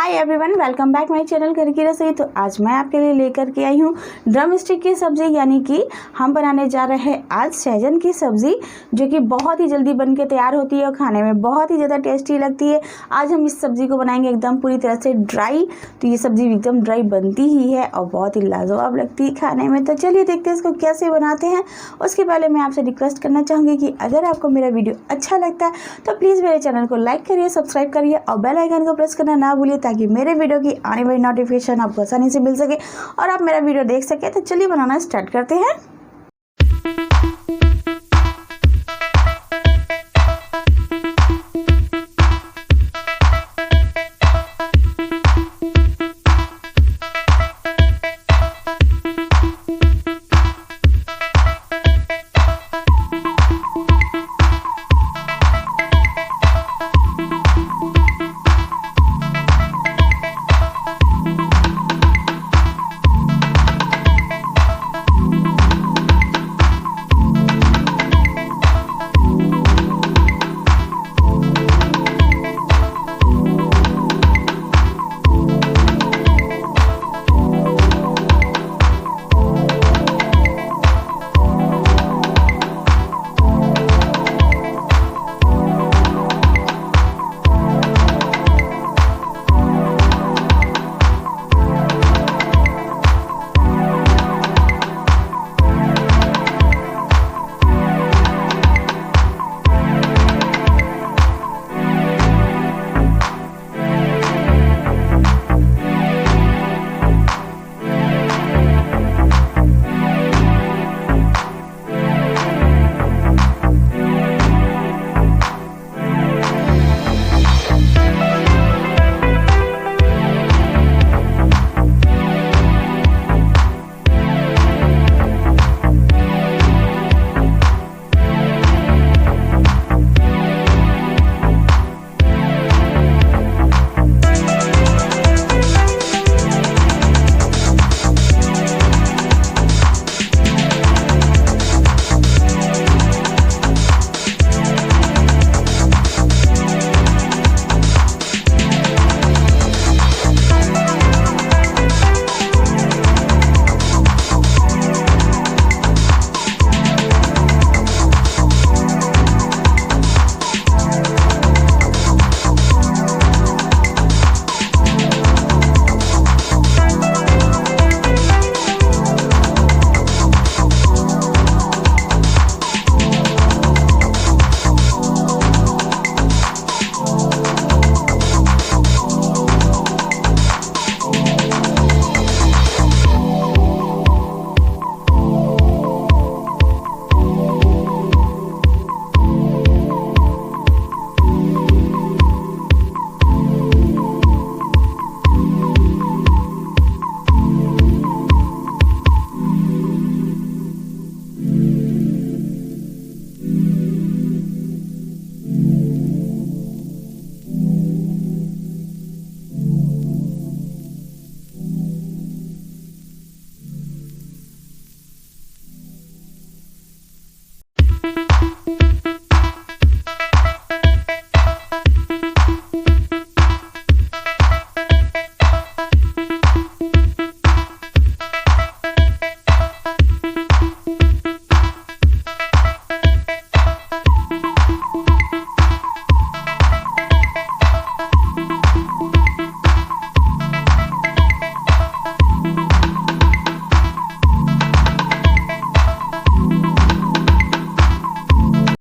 Hi everyone, welcome back my channel घर की रसोई। तो आज मैं आपके लिए लेकर के आई हूँ ड्रम स्टिक की सब्ज़ी, यानी कि हम बनाने जा रहे हैं आज सहजन की सब्ज़ी, जो कि बहुत ही जल्दी बन के तैयार होती है और खाने में बहुत ही ज़्यादा टेस्टी लगती है। आज हम इस सब्ज़ी को बनाएंगे एकदम पूरी तरह से ड्राई। तो ये सब्ज़ी एकदम ड्राई बनती ही है और बहुत ही लाजवाब लगती है खाने में। तो चलिए देखते हैं इसको कैसे बनाते हैं। उसके पहले मैं आपसे रिक्वेस्ट करना चाहूँगी कि अगर आपको मेरा वीडियो अच्छा लगता है तो प्लीज़ मेरे चैनल को लाइक करिए, सब्सक्राइब करिए और बेल आइकन को प्रेस करना ना भूलिए, ताकि मेरे वीडियो की आने वाली नोटिफिकेशन आपको आसानी से मिल सके और आप मेरा वीडियो देख सके। तो चलिए बनाना स्टार्ट करते हैं।